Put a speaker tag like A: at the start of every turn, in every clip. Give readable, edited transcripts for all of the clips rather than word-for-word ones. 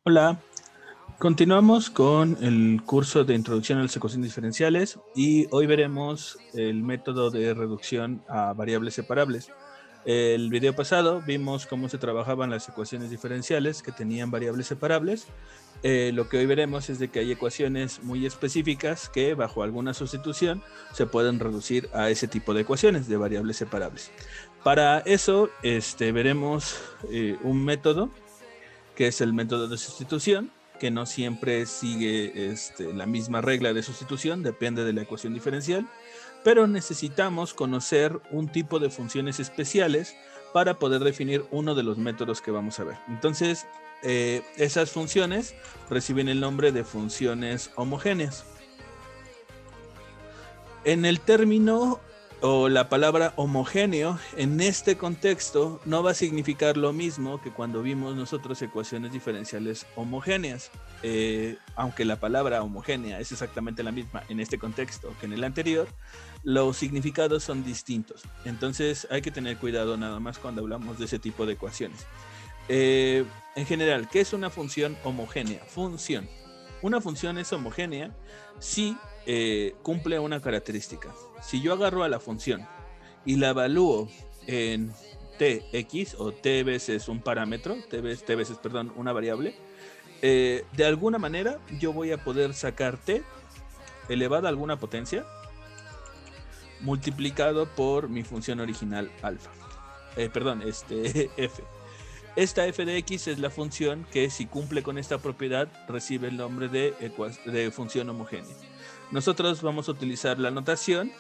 A: Hola, continuamos con el curso de Introducción a las Ecuaciones Diferenciales y hoy veremos el método de reducción a variables separables. El video pasado vimos cómo se trabajaban las ecuaciones diferenciales que tenían variables separables. Lo que hoy veremos es de que hay ecuaciones muy específicas que bajo alguna sustitución se pueden reducir a ese tipo de ecuaciones de variables separables. Para eso veremos un método que es el método de sustitución, que no siempre sigue la misma regla de sustitución, depende de la ecuación diferencial, pero necesitamos conocer un tipo de funciones especiales para poder definir uno de los métodos que vamos a ver. Entonces, esas funciones reciben el nombre de funciones homogéneas. En el término o la palabra homogéneo en este contexto no va a significar lo mismo que cuando vimos nosotros ecuaciones diferenciales homogéneas, aunque la palabra homogénea es exactamente la misma en este contexto que en el anterior, los significados son distintos. Entonces hay que tener cuidado nada más cuando hablamos de ese tipo de ecuaciones. En general, ¿qué es una función homogénea? Una función es homogénea si cumple una característica. Si yo agarro a la función y la evalúo en tx o t veces un parámetro, t veces, perdón, una variable, de alguna manera yo voy a poder sacar t elevada a alguna potencia multiplicado por mi función original alfa. F. Esta f de x es la función que, si cumple con esta propiedad, recibe el nombre de función homogénea. Nosotros vamos a utilizar la notación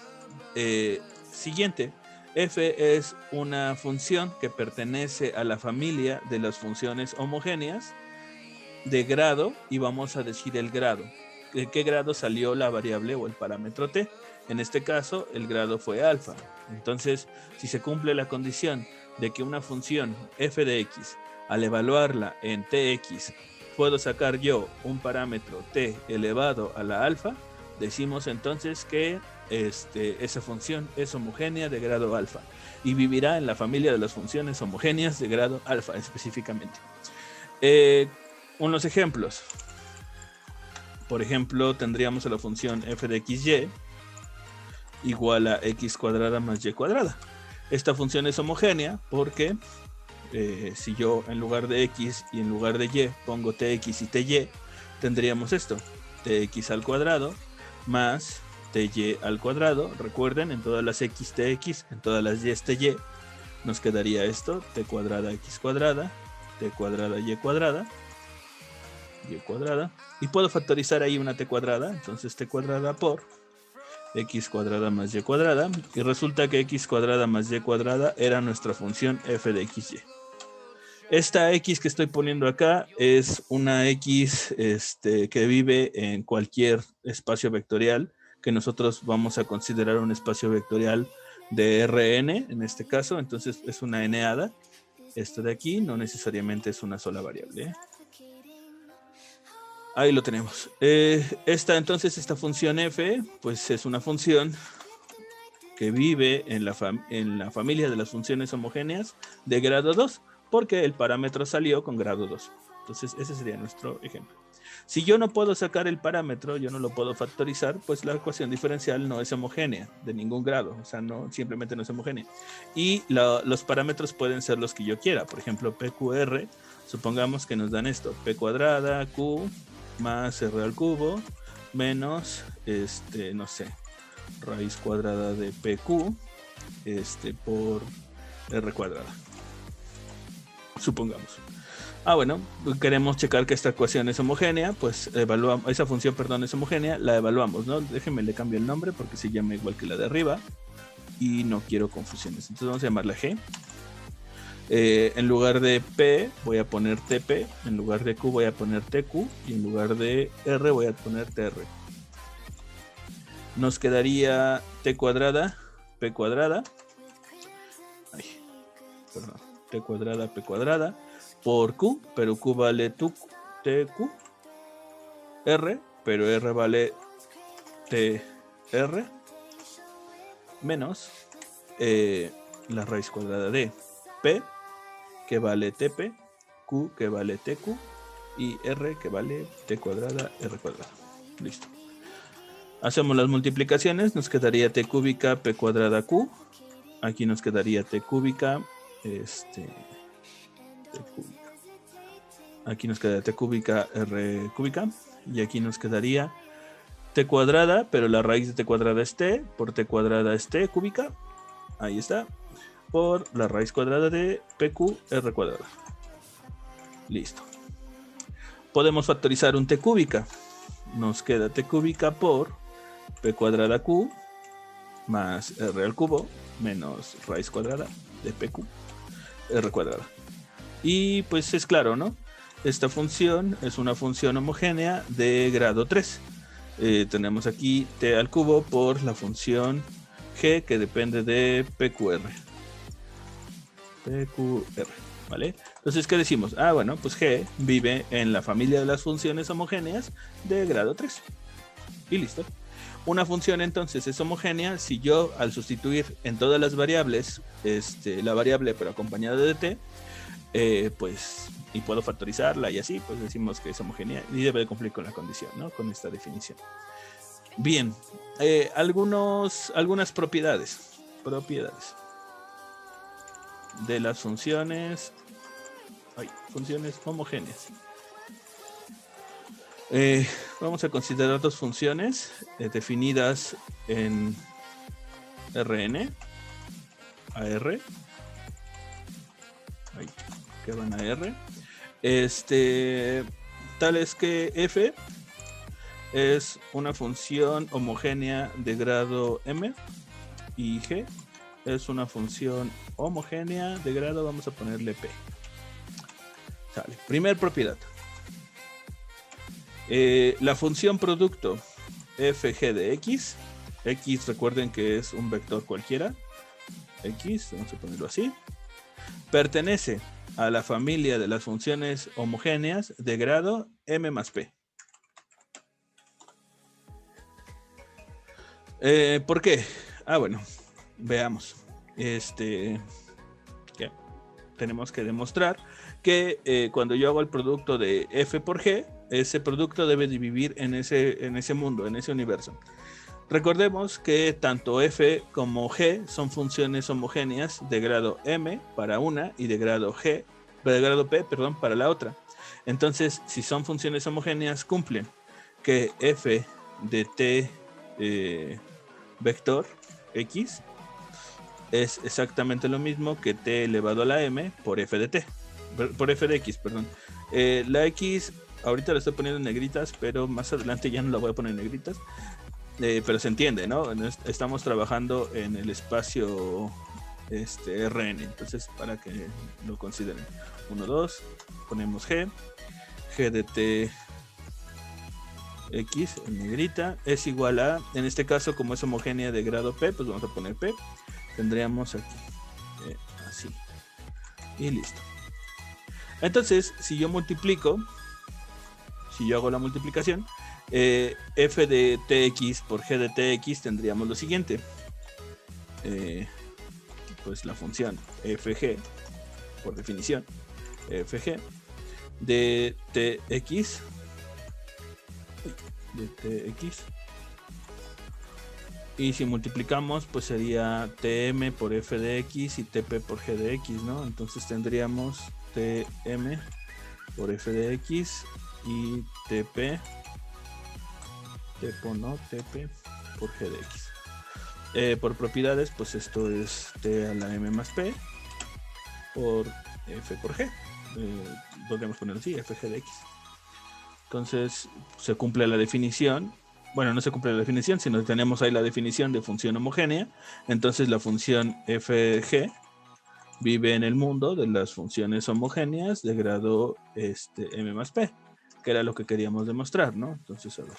A: siguiente. F es una función que pertenece a la familia de las funciones homogéneas de grado, y vamos a decir el grado. ¿De qué grado salió la variable o el parámetro t? En este caso, el grado fue alfa. Entonces, si se cumple la condición de que una función f de x, al evaluarla en tx, puedo sacar yo un parámetro t elevado a la alfa, decimos entonces que esa función es homogénea de grado alfa y vivirá en la familia de las funciones homogéneas de grado alfa específicamente. Unos ejemplos. Por ejemplo, tendríamos a la función f de xy igual a x cuadrada más y cuadrada. Esta función es homogénea porque si yo en lugar de x y en lugar de y pongo tx y ty, tendríamos esto, tx al cuadrado más ty al cuadrado. Recuerden, en todas las x tx, en todas las y ty, nos quedaría esto, t cuadrada x cuadrada, t cuadrada y cuadrada, y puedo factorizar ahí una t cuadrada, entonces t cuadrada por x cuadrada más y cuadrada, y resulta que x cuadrada más y cuadrada era nuestra función f de xy. Esta x que estoy poniendo acá es una x que vive en cualquier espacio vectorial que nosotros vamos a considerar un espacio vectorial de Rn en este caso, entonces es una n-ada. Esto de aquí no necesariamente es una sola variable. Ahí lo tenemos. Esta función f, pues es una función que vive en la familia de las funciones homogéneas de grado 2, porque el parámetro salió con grado 2. Entonces ese sería nuestro ejemplo. Si yo no puedo sacar el parámetro, yo no lo puedo factorizar, pues la ecuación diferencial no es homogénea de ningún grado, o sea, no, simplemente no es homogénea. Y los parámetros pueden ser los que yo quiera, por ejemplo, PQR, supongamos que nos dan esto, P cuadrada, Q más R al cubo, menos, no sé, raíz cuadrada de PQ, por R cuadrada, supongamos. Bueno, queremos checar que esta ecuación es homogénea, pues evaluamos, esa función, perdón, es homogénea, la evaluamos, ¿no? Déjenme le cambio el nombre porque se llama igual que la de arriba y no quiero confusiones. Entonces vamos a llamarla G. En lugar de P voy a poner TP, en lugar de Q voy a poner TQ y en lugar de R voy a poner TR. Nos quedaría T cuadrada, P cuadrada, T cuadrada, P cuadrada, por Q, pero Q vale TQ, R, pero R vale TR, menos la raíz cuadrada de P, que vale TP, Q, que vale TQ, y R que vale T cuadrada, R cuadrada. Listo. Hacemos las multiplicaciones, nos quedaría T cúbica, P cuadrada, Q. Aquí nos quedaría T cúbica, T cúbica. Aquí nos quedaría T cúbica, R cúbica. Y aquí nos quedaría T cuadrada, pero la raíz de T cuadrada es T, por T cuadrada es T cúbica. Ahí está. Por la raíz cuadrada de PQ, R cuadrada. Listo. Podemos factorizar un T cúbica. Nos queda T cúbica por P cuadrada Q más R al cubo menos raíz cuadrada de PQ, R cuadrada. Y pues es claro, ¿no? Esta función es una función homogénea de grado 3. Tenemos aquí T al cubo por la función G que depende de PQR. PQR, ¿vale? Entonces, ¿qué decimos? Ah, bueno, pues G vive en la familia de las funciones homogéneas de grado 3. Y listo. Una función entonces es homogénea si yo al sustituir en todas las variables la variable pero acompañada de t, pues, y puedo factorizarla y así, pues decimos que es homogénea y debe de cumplir con la condición, ¿no? Con esta definición. Bien, algunas propiedades de las funciones homogéneas. Vamos a considerar dos funciones definidas en Rn, AR, que van a R, tales que f es una función homogénea de grado m y g es una función homogénea de grado, vamos a ponerle p. Sale. Primer propiedad. La función producto fg de x recuerden que es un vector cualquiera, x, vamos a ponerlo así, pertenece a la familia de las funciones homogéneas de grado m más p. ¿Por qué? Ah, bueno, veamos. ¿Qué? Tenemos que demostrar que cuando yo hago el producto de f por g, ese producto debe de vivir en ese mundo, en ese universo. Recordemos que tanto f como g son funciones homogéneas de grado m para una y de grado p, para la otra. Entonces, si son funciones homogéneas, cumplen que f de t vector x es exactamente lo mismo que t elevado a la m por f de t, por f de x, perdón. La x ahorita la estoy poniendo en negritas, pero más adelante ya no la voy a poner en negritas. Pero se entiende, ¿no? Estamos trabajando en el espacio Rn, entonces para que lo consideren. 1, 2, ponemos g de t x en negrita es igual a, en este caso como es homogénea de grado p, pues vamos a poner p. Tendríamos aquí así y listo. Entonces, si yo multiplico, si yo hago la multiplicación, f de tx por g de tx, tendríamos lo siguiente. Pues la función fg, por definición, fg de tx, y si multiplicamos, pues sería tm por f de x y tp por g de x, ¿no? Entonces tendríamos tm por f de x y tp por g de x. Por propiedades, pues esto es t a la m más p por f por g. Podríamos ponerlo así, fg de x. Entonces se cumple la definición. Bueno, no se cumple la definición, sino que tenemos ahí la definición de función homogénea. Entonces la función fg vive en el mundo de las funciones homogéneas de grado m más p, que era lo que queríamos demostrar, ¿no? Entonces, a ver.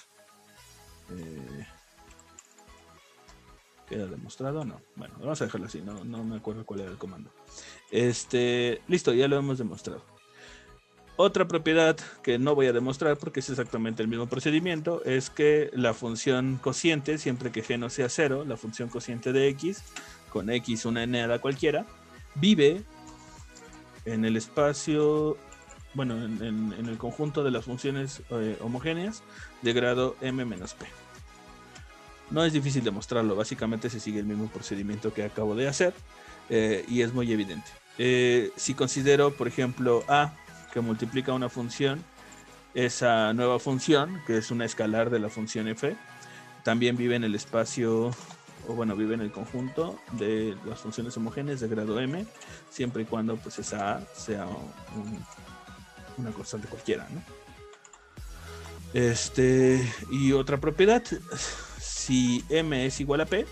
A: ¿Queda demostrado? No. Bueno, vamos a dejarlo así, no me acuerdo cuál era el comando. Listo, ya lo hemos demostrado. Otra propiedad que no voy a demostrar porque es exactamente el mismo procedimiento es que la función cociente, siempre que g no sea 0, la función cociente de x, con x una n cualquiera, vive en el espacio bueno, en el conjunto de las funciones homogéneas de grado m menos p. No es difícil demostrarlo, básicamente se sigue el mismo procedimiento que acabo de hacer y es muy evidente. Si considero, por ejemplo, a que multiplica una función, esa nueva función, que es una escalar de la función f, también vive en el espacio, o bueno, vive en el conjunto de las funciones homogéneas de grado m, siempre y cuando pues esa a sea una constante cualquiera, ¿no? Y otra propiedad, si m es igual a p,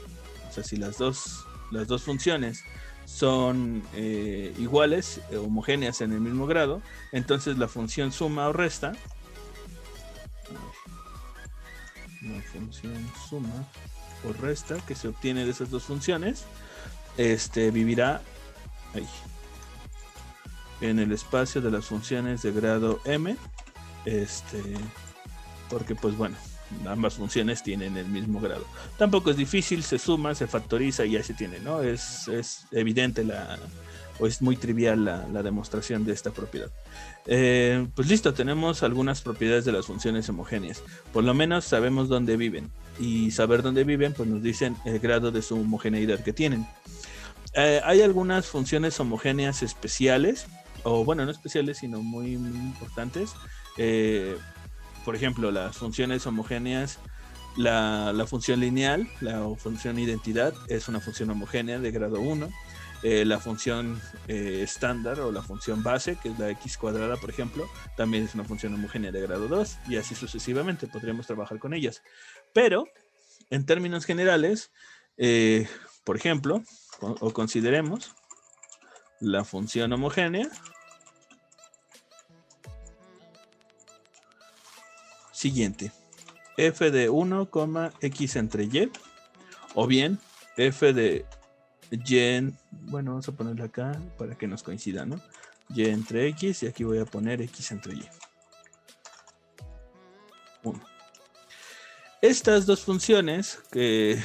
A: o sea, si las dos funciones son iguales, homogéneas en el mismo grado, entonces la función suma o resta, la función suma o resta que se obtiene de esas dos funciones, vivirá ahí, en el espacio de las funciones de grado m, porque pues bueno, ambas funciones tienen el mismo grado. Tampoco es difícil, se suma, se factoriza y ya se tiene, ¿no? Es evidente o es muy trivial la demostración de esta propiedad. Pues listo, tenemos algunas propiedades de las funciones homogéneas. Por lo menos sabemos dónde viven. Y saber dónde viven, pues nos dicen el grado de su homogeneidad que tienen. Hay algunas funciones homogéneas especiales, o bueno, no especiales, sino muy, muy importantes. Por ejemplo, las funciones homogéneas, la función lineal, la función identidad, es una función homogénea de grado 1. La función estándar o la función base, que es la x cuadrada, por ejemplo, también es una función homogénea de grado 2, y así sucesivamente podríamos trabajar con ellas. Pero, en términos generales, por ejemplo, o consideremos la función homogénea siguiente: f de 1, x entre y, o bien f de y, bueno, vamos a ponerle acá para que nos coincida, ¿no? Y entre x, y aquí voy a poner x entre y. 1. Estas dos funciones, que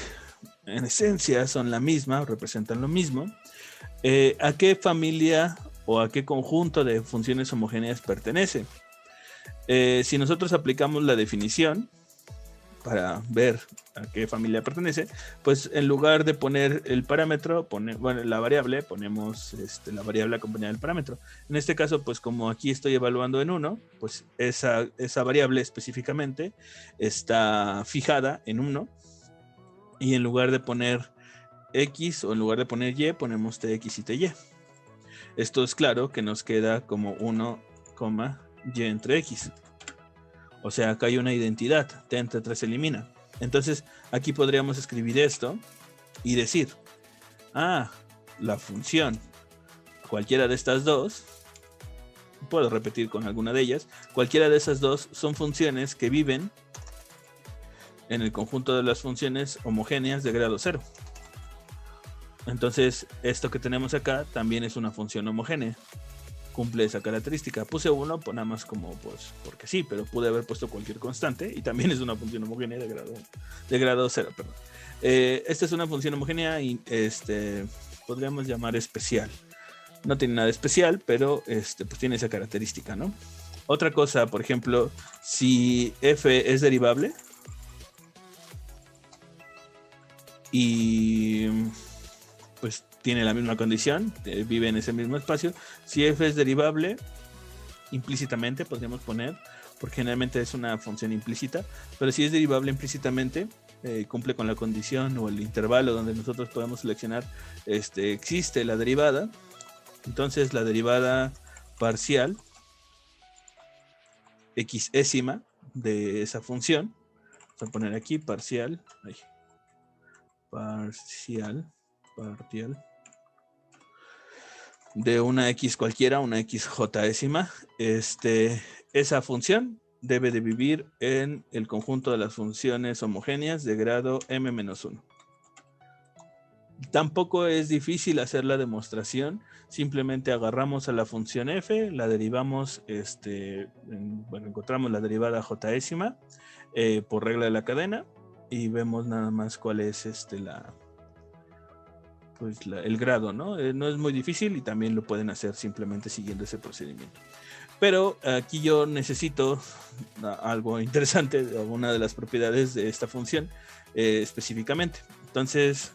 A: en esencia son la misma, representan lo mismo, ¿a qué familia o a qué conjunto de funciones homogéneas pertenece? Si nosotros aplicamos la definición para ver a qué familia pertenece, pues en lugar de poner el parámetro, la variable, ponemos la variable acompañada del parámetro. En este caso, pues como aquí estoy evaluando en 1, pues esa variable específicamente está fijada en 1, y en lugar de poner x o en lugar de poner y, ponemos tx y ty. Esto es claro que nos queda como 1, y entre x. O sea, acá hay una identidad, t entre 3 se elimina. Entonces, aquí podríamos escribir esto y decir, la función, cualquiera de estas dos, puedo repetir con alguna de ellas, cualquiera de esas dos son funciones que viven en el conjunto de las funciones homogéneas de grado 0. Entonces, esto que tenemos acá también es una función homogénea. Cumple esa característica. Puse 1 pues nada más como pues porque sí, pero pude haber puesto cualquier constante y también es una función homogénea de grado 0, perdón. Esta es una función homogénea y podríamos llamar especial. No tiene nada especial, pero pues tiene esa característica, ¿no? Otra cosa, por ejemplo, si f es derivable y pues tiene la misma condición, vive en ese mismo espacio. Si f es derivable, implícitamente podríamos poner, porque generalmente es una función implícita, pero si es derivable implícitamente, cumple con la condición o el intervalo donde nosotros podemos seleccionar, existe la derivada. Entonces la derivada parcial xésima de esa función, vamos a poner aquí parcial de una x cualquiera, una xjésima, esa función debe de vivir en el conjunto de las funciones homogéneas de grado m-1. Tampoco es difícil hacer la demostración, simplemente agarramos a la función f, la derivamos, encontramos la derivada jésima por regla de la cadena y vemos nada más cuál es pues el grado, ¿no? No es muy difícil y también lo pueden hacer simplemente siguiendo ese procedimiento. Pero aquí yo necesito algo interesante, alguna de las propiedades de esta función específicamente. Entonces,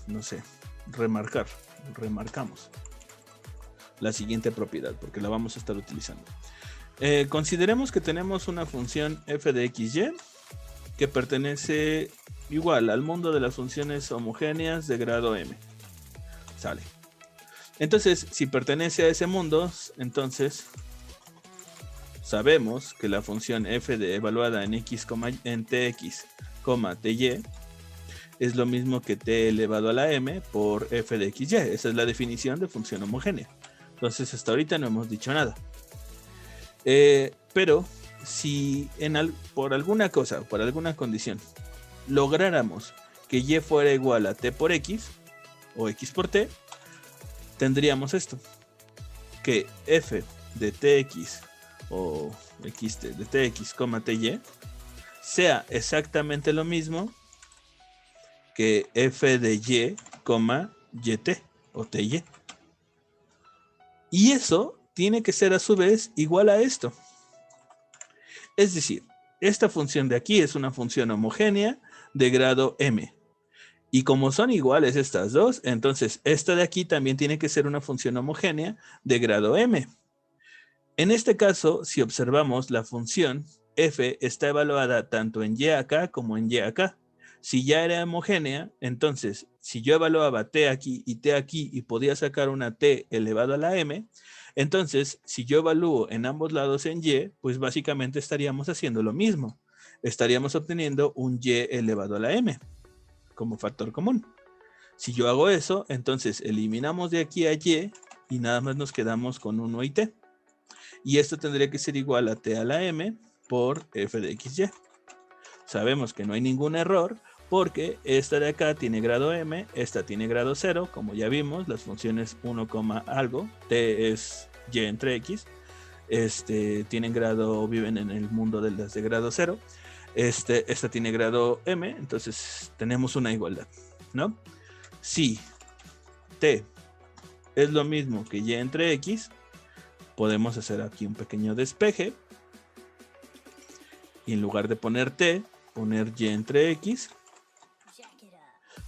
A: no sé, remarcamos la siguiente propiedad porque la vamos a estar utilizando. Consideremos que tenemos una función f de xy que pertenece igual al mundo de las funciones homogéneas de grado m. Sale. Entonces, si pertenece a ese mundo, entonces sabemos que la función f de evaluada en tx, ty es lo mismo que t elevado a la m por f de xy. Esa es la definición de función homogénea. Entonces, hasta ahorita no hemos dicho nada. Pero si por alguna cosa, por alguna condición, lográramos que y fuera igual a t por x o x por t, tendríamos esto, que f de tx o xt de tx, ty sea exactamente lo mismo que f de y, yt o ty. Y eso tiene que ser a su vez igual a esto. Es decir, esta función de aquí es una función homogénea de grado m. Y como son iguales estas dos, entonces esta de aquí también tiene que ser una función homogénea de grado m. En este caso, si observamos la función f está evaluada tanto en y acá como en y acá. Si ya era homogénea, entonces si yo evaluaba t aquí y podía sacar una t elevado a la m, entonces si yo evalúo en ambos lados en y, pues básicamente estaríamos haciendo lo mismo. Estaríamos obteniendo un y elevado a la m como factor común. Si yo hago eso, entonces eliminamos de aquí a y y nada más nos quedamos con 1 y t. Y esto tendría que ser igual a t a la m por f de xy. Sabemos que no hay ningún error porque esta de acá tiene grado m, esta tiene grado 0, como ya vimos, las funciones 1, algo, t es y entre x, tienen grado, viven en el mundo de las de grado 0, esta tiene grado m, entonces tenemos una igualdad, ¿no? Si t es lo mismo que y entre x, podemos hacer aquí un pequeño despeje y en lugar de poner t, poner y entre x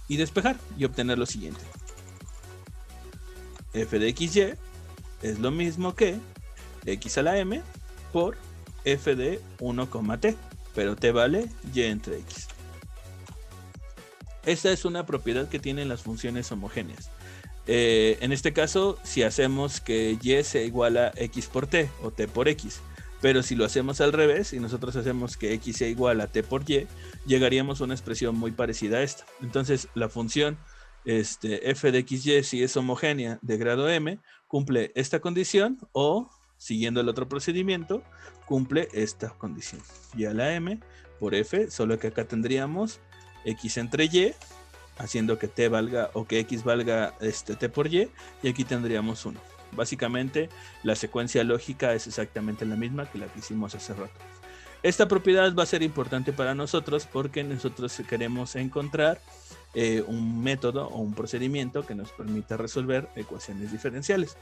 A: y despejar y obtener lo siguiente. F de xy es lo mismo que x a la m por f de 1, t, pero t vale y entre x. Esta es una propiedad que tienen las funciones homogéneas. En este caso, si hacemos que y sea igual a x por t o t por x, pero si lo hacemos al revés y nosotros hacemos que x sea igual a t por y, llegaríamos a una expresión muy parecida a esta. Entonces la función f de xy, si es homogénea de grado m, cumple esta condición o, siguiendo el otro procedimiento, cumple esta condición. Y a la m por f, solo que acá tendríamos x entre y, haciendo que t valga o que x valga t por y aquí tendríamos 1. Básicamente la secuencia lógica es exactamente la misma que la que hicimos hace rato. Esta propiedad va a ser importante para nosotros porque nosotros queremos encontrar un método o un procedimiento que nos permita resolver ecuaciones diferenciales.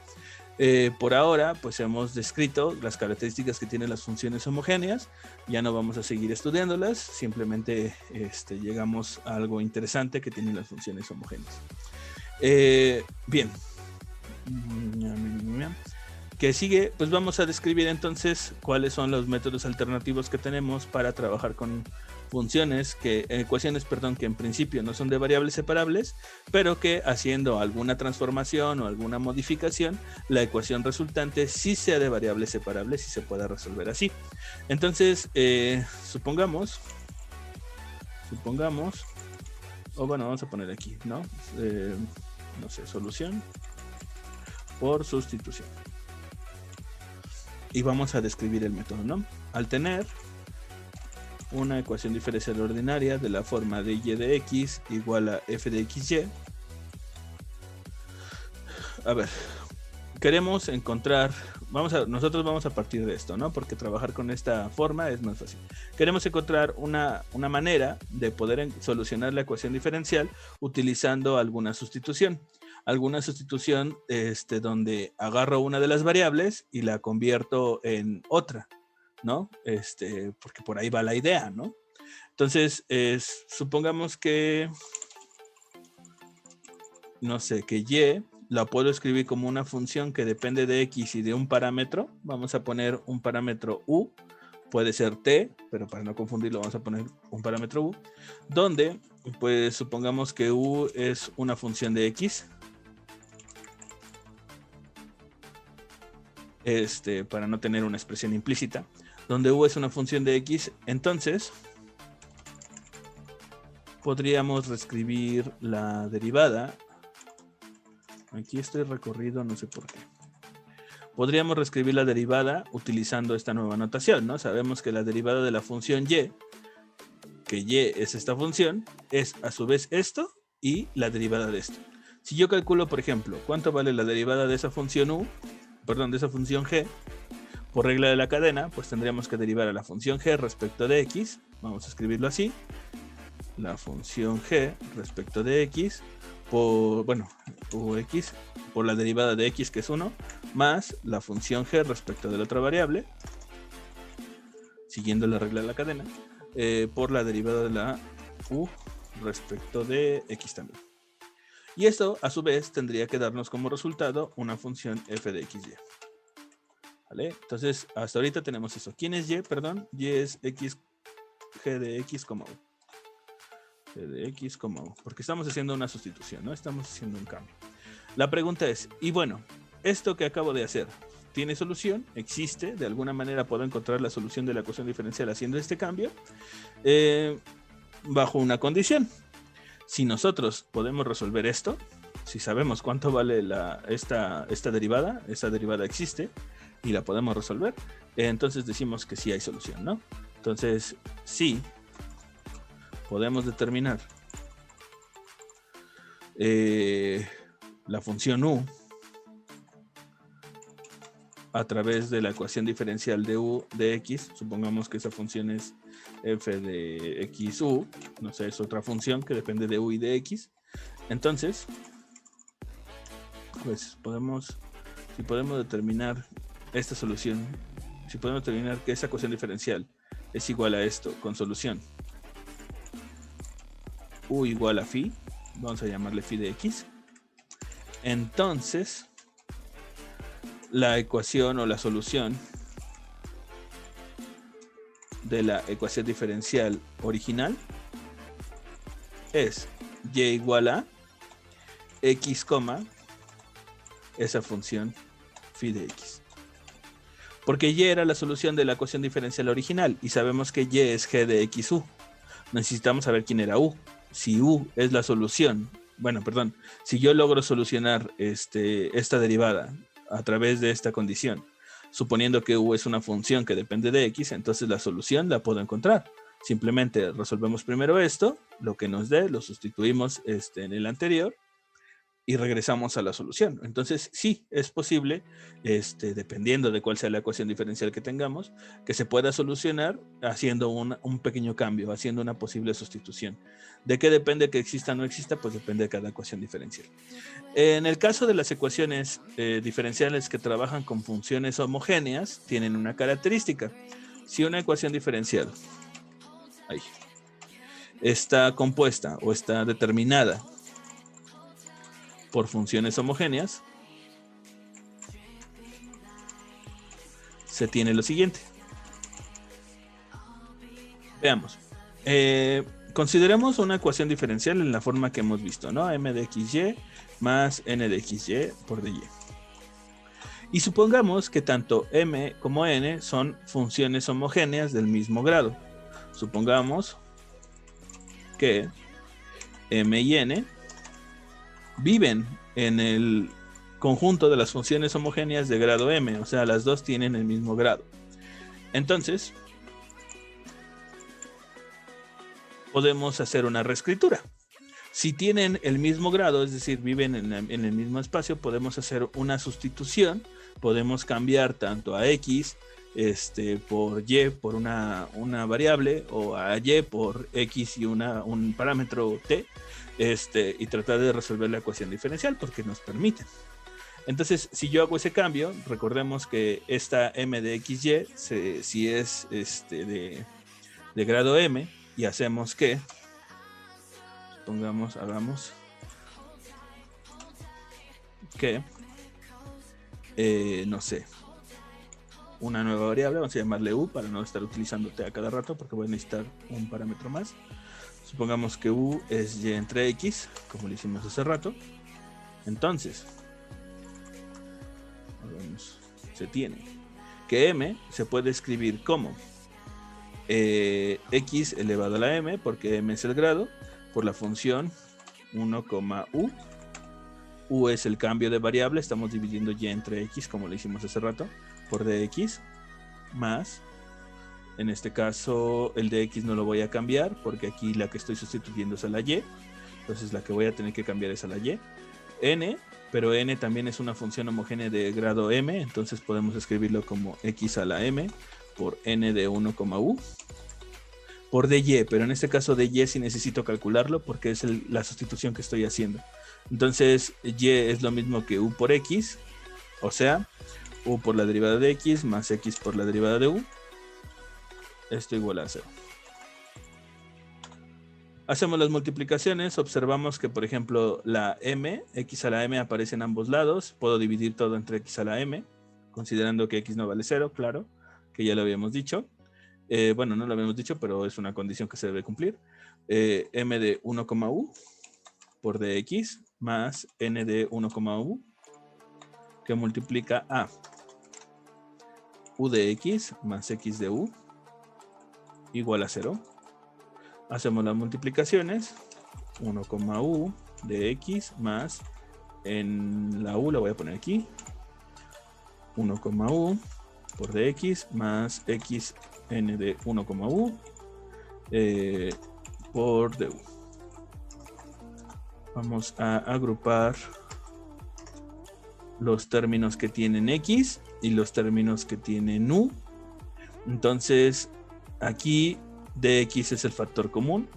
A: Por ahora, pues hemos descrito las características que tienen las funciones homogéneas. Ya no vamos a seguir estudiándolas, simplemente llegamos a algo interesante que tienen las funciones homogéneas. Bien. Que sigue, pues vamos a describir entonces cuáles son los métodos alternativos que tenemos para trabajar con ecuaciones, que en principio no son de variables separables, pero que haciendo alguna transformación o alguna modificación, la ecuación resultante sí sea de variables separables y se pueda resolver así. Entonces, supongamos, o bueno, vamos a poner aquí, ¿no? No sé, solución por sustitución. Y vamos a describir el método, ¿no? Al tener una ecuación diferencial ordinaria de la forma de y de x igual a f de xy. A ver, queremos encontrar, nosotros vamos a partir de esto, ¿no? Porque trabajar con esta forma es más fácil. Queremos encontrar una manera de poder solucionar la ecuación diferencial utilizando alguna sustitución. Alguna sustitución donde agarro una de las variables y la convierto en otra, ¿no? Porque por ahí va la idea, ¿no? Entonces, supongamos que, no sé, que y la puedo escribir como una función que depende de x y de un parámetro. Vamos a poner un parámetro u, puede ser t, pero para no confundirlo vamos a poner un parámetro u, donde, pues, supongamos que u es una función de x. Para no tener una expresión implícita, donde u es una función de x, entonces podríamos reescribir la derivada. Aquí estoy recorrido, no sé por qué. Podríamos reescribir la derivada utilizando esta nueva notación, ¿no? Sabemos que la derivada de la función y, que y es esta función, es a su vez esto y la derivada de esto. Si yo calculo, por ejemplo, cuánto vale la derivada de esa función de esa función g, por regla de la cadena, pues tendríamos que derivar a la función g respecto de x. Vamos a escribirlo así. La función g respecto de x por la derivada de x, que es 1, más la función g respecto de la otra variable, siguiendo la regla de la cadena, por la derivada de la u respecto de x también. Y esto, a su vez, tendría que darnos como resultado una función f de xy. ¿Vale? Entonces, hasta ahorita tenemos eso. ¿Quién es y? Perdón, y es x, g de x, u. G de x, u. Porque estamos haciendo una sustitución, ¿no? Estamos haciendo un cambio. La pregunta es, y bueno, ¿esto que acabo de hacer tiene solución? ¿Existe? ¿De alguna manera puedo encontrar la solución de la ecuación diferencial haciendo este cambio? Bajo una condición. Si nosotros podemos resolver esto, si sabemos cuánto vale esta derivada, esa derivada existe y la podemos resolver, entonces decimos que sí hay solución, ¿no? Entonces, sí podemos determinar la función u a través de la ecuación diferencial de u de x. Supongamos que esa función es f de xu, no sé, es otra función que depende de u y de x. Entonces, pues si podemos determinar esta solución, si podemos determinar que esa ecuación diferencial es igual a esto con solución u igual a phi, vamos a llamarle phi de x, entonces la ecuación o la solución de la ecuación diferencial original es y igual a x, esa función phi de x. Porque y era la solución de la ecuación diferencial original y sabemos que y es g de xu. Necesitamos saber quién era u. Si u es la solución, si yo logro solucionar esta derivada a través de esta condición, suponiendo que u es una función que depende de x, entonces la solución la puedo encontrar. Simplemente resolvemos primero esto, lo que nos dé, lo sustituimos en el anterior y regresamos a la solución. Entonces sí, es posible, dependiendo de cuál sea la ecuación diferencial que tengamos, que se pueda solucionar haciendo un pequeño cambio, haciendo una posible sustitución. ¿De qué depende que exista o no exista? Pues depende de cada ecuación diferencial. En el caso de las ecuaciones diferenciales que trabajan con funciones homogéneas, tienen una característica. Si una ecuación diferencial está compuesta o está determinada por funciones homogéneas, se tiene lo siguiente. Veamos. Consideremos una ecuación diferencial en la forma que hemos visto, ¿no? M de xy más n de xy por dy. Y supongamos que tanto m como n son funciones homogéneas del mismo grado. Supongamos que m y n viven en el conjunto de las funciones homogéneas de grado m, o sea, las dos tienen el mismo grado. Entonces, podemos hacer una reescritura. Si tienen el mismo grado, es decir, viven en el mismo espacio, podemos hacer una sustitución. Podemos cambiar tanto a X por Y por una variable, o a Y por X y un parámetro T, y tratar de resolver la ecuación diferencial porque nos permite. Entonces, si yo hago ese cambio, recordemos que esta m de xy, si es de grado m, y hacemos que, supongamos, hagamos que, no sé, una nueva variable, vamos a llamarle u para no estar utilizando t a cada rato porque voy a necesitar un parámetro más. Supongamos que u es y entre x, como lo hicimos hace rato. Entonces, se tiene que m se puede escribir como x elevado a la m, porque m es el grado, por la función 1, u. U es el cambio de variable, estamos dividiendo y entre x, como lo hicimos hace rato, por dx, más, en este caso el dx no lo voy a cambiar, porque aquí la que estoy sustituyendo es a la y, entonces la que voy a tener que cambiar es a la y, n, pero n también es una función homogénea de grado m, entonces podemos escribirlo como x a la m por n de 1, u, por dy, pero en este caso dy sí necesito calcularlo porque es la sustitución que estoy haciendo. Entonces y es lo mismo que u por x, o sea, u por la derivada de x más x por la derivada de u, esto igual a 0. Hacemos las multiplicaciones, observamos que por ejemplo la m, x a la m aparece en ambos lados, puedo dividir todo entre x a la m, considerando que x no vale 0, claro, que ya lo habíamos dicho. Bueno, no lo habíamos dicho, pero es una condición que se debe cumplir. M de 1, u por dx más n de 1, u, que multiplica a u de x más x de u igual a 0. Hacemos las multiplicaciones. 1, u de x más, en la u la voy a poner aquí, 1, u por dx más x n de 1, u por du. Vamos a agrupar los términos que tienen x y los términos que tienen u. Entonces aquí dx es el factor común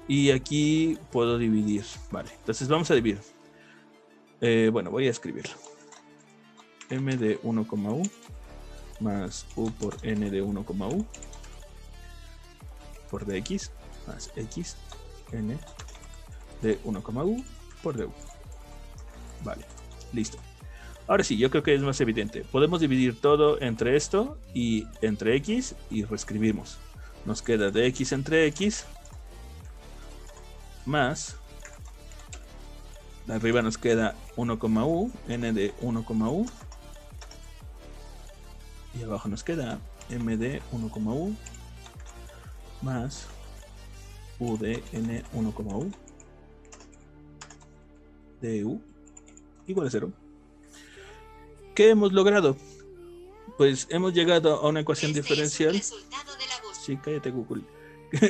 A: y aquí puedo dividir. Vale, entonces vamos a dividir. Bueno, voy a escribirlo. M de 1, u más u por n de 1, u por dx más x n de 1, u por du. Vale, listo. Ahora sí, yo creo que es más evidente. Podemos dividir todo entre esto y entre x y reescribimos. Nos queda dx entre x más, de arriba nos queda 1, u, n de 1, u, y abajo nos queda m de 1, u más u de n 1, u de u igual a 0. ¿Qué hemos logrado? Pues hemos llegado a una ecuación diferencial. Sí, cállate, Google.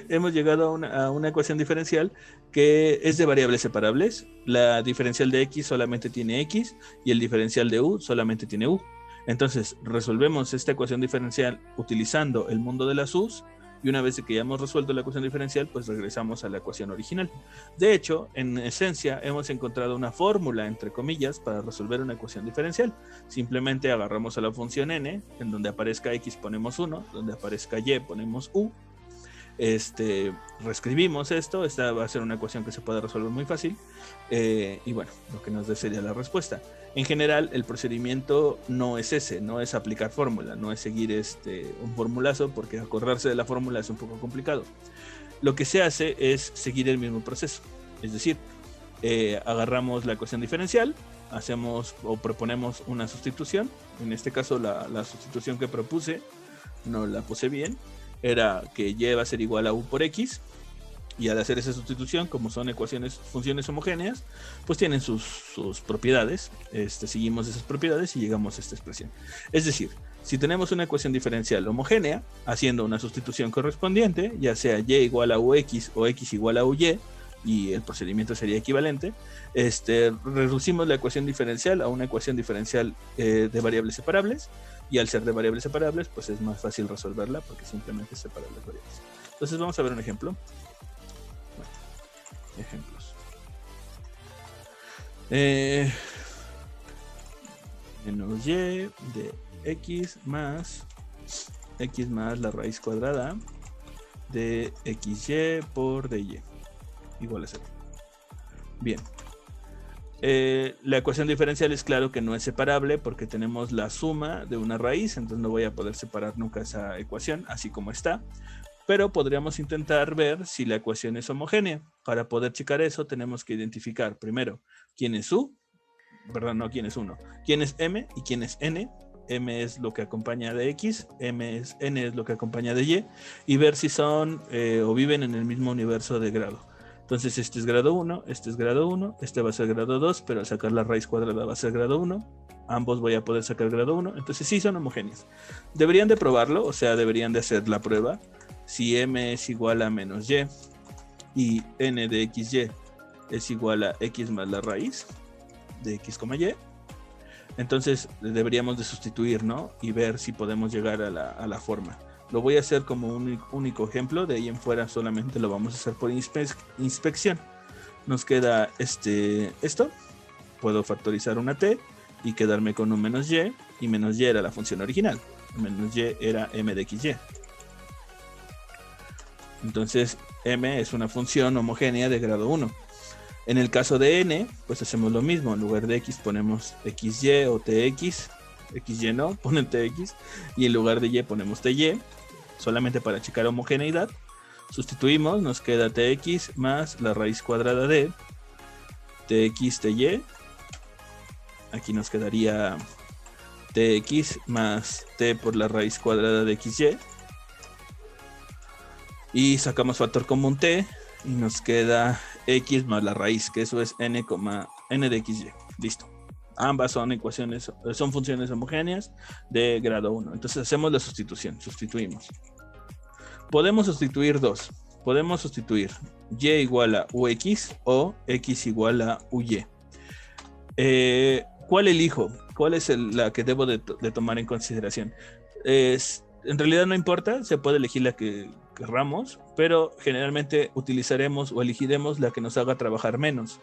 A: Hemos llegado a una ecuación diferencial que es de variables separables. La diferencial de x solamente tiene x y el diferencial de u solamente tiene u. Entonces resolvemos esta ecuación diferencial utilizando el mundo de las u's, y una vez que ya hemos resuelto la ecuación diferencial, pues regresamos a la ecuación original. De hecho, en esencia hemos encontrado una fórmula, entre comillas, para resolver una ecuación diferencial. Simplemente agarramos a la función n, en donde aparezca x ponemos 1, donde aparezca y ponemos u. Reescribimos esto. Esta va a ser una ecuación que se puede resolver muy fácil, y bueno, lo que nos dé sería la respuesta. En general el procedimiento no es ese, no es aplicar fórmula, no es seguir un formulazo, porque acordarse de la fórmula es un poco complicado. Lo que se hace es seguir el mismo proceso, es decir, agarramos la ecuación diferencial, hacemos o proponemos una sustitución. En este caso la sustitución que propuse no la puse bien, era que y va a ser igual a u por x, y al hacer esa sustitución, como son funciones homogéneas, pues tienen sus propiedades. Seguimos esas propiedades y llegamos a esta expresión. Es decir, si tenemos una ecuación diferencial homogénea, haciendo una sustitución correspondiente, ya sea y igual a ux o x igual a uy, y el procedimiento sería equivalente, reducimos la ecuación diferencial a una ecuación diferencial de variables separables, y al ser de variables separables, pues es más fácil resolverla porque simplemente separa las variables. Entonces vamos a ver un ejemplo. Bueno, ejemplos. Menos y de x más la raíz cuadrada de xy por dy igual a 0. Bien. La ecuación diferencial es claro que no es separable porque tenemos la suma de una raíz, entonces no voy a poder separar nunca esa ecuación así como está, pero podríamos intentar ver si la ecuación es homogénea. Para poder checar eso tenemos que identificar primero quién es u, perdón, no quién es 1, quién es m y quién es n. M es lo que acompaña de x, n es lo que acompaña de y ver si son o viven en el mismo universo de grado. Entonces este es grado 1, este es grado 1, este va a ser grado 2, pero al sacar la raíz cuadrada va a ser grado 1. Ambos voy a poder sacar grado 1, entonces sí son homogéneos. Deberían de probarlo, o sea, deberían de hacer la prueba. Si m es igual a menos y n de xy es igual a x más la raíz de x, y, entonces deberíamos de sustituir, ¿no? Y ver si podemos llegar a la forma. Lo voy a hacer como un único ejemplo, de ahí en fuera solamente lo vamos a hacer por inspección. Nos queda esto, puedo factorizar una t y quedarme con un menos y menos y era la función original, menos y era m de xy. Entonces m es una función homogénea de grado 1. En el caso de n, pues hacemos lo mismo. En lugar de x ponemos xy o tx. Xy no, ponen tx. Y en lugar de y ponemos ty. Solamente para checar homogeneidad. Sustituimos, nos queda tx más la raíz cuadrada de tx ty. Aquí nos quedaría tx más t por la raíz cuadrada de xy. Y sacamos factor común t. Y nos queda x más la raíz, que eso es n de xy. Listo. Ambas son ecuaciones, son funciones homogéneas de grado 1. Entonces hacemos la sustitución. Sustituimos. Podemos sustituir dos. Podemos sustituir y igual a ux o x igual a uy. ¿Cuál elijo? ¿Cuál es la que debo de tomar en consideración? En realidad no importa, se puede elegir la que querramos, pero generalmente utilizaremos o elegiremos la que nos haga trabajar menos.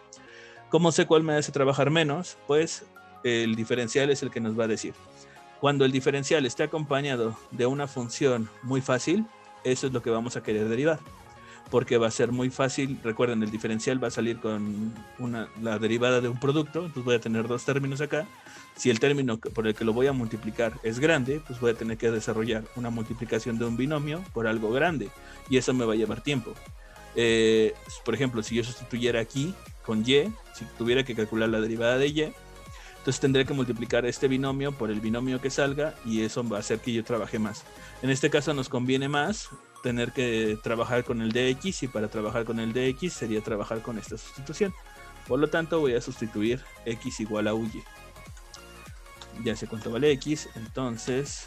A: ¿Cómo sé cuál me hace trabajar menos? Pues el diferencial es el que nos va a decir. Cuando el diferencial esté acompañado de una función muy fácil, eso es lo que vamos a querer derivar, porque va a ser muy fácil. Recuerden, el diferencial va a salir con la derivada de un producto, entonces voy a tener dos términos acá. Si el término por el que lo voy a multiplicar es grande, pues voy a tener que desarrollar una multiplicación de un binomio por algo grande, y eso me va a llevar tiempo. Por ejemplo, si yo sustituyera aquí con y, si tuviera que calcular la derivada de y, entonces tendré que multiplicar este binomio por el binomio que salga, y eso va a hacer que yo trabaje más. En este caso nos conviene más tener que trabajar con el dx, y para trabajar con el dx sería trabajar con esta sustitución. Por lo tanto voy a sustituir x igual a uy. Ya sé cuánto vale x, entonces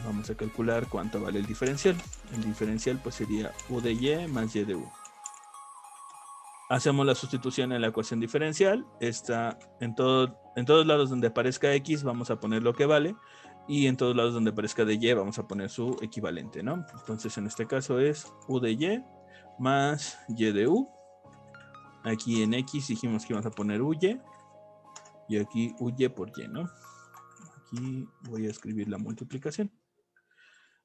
A: vamos a calcular cuánto vale el diferencial. El diferencial pues sería u de y más y de u. Hacemos la sustitución en la ecuación diferencial. Esta, en todos lados donde aparezca x vamos a poner lo que vale, y en todos lados donde aparezca de y vamos a poner su equivalente, ¿no? Entonces en este caso es u de y más y de u. Aquí en x dijimos que íbamos a poner uy, y aquí uy por y, ¿no? Aquí voy a escribir la multiplicación.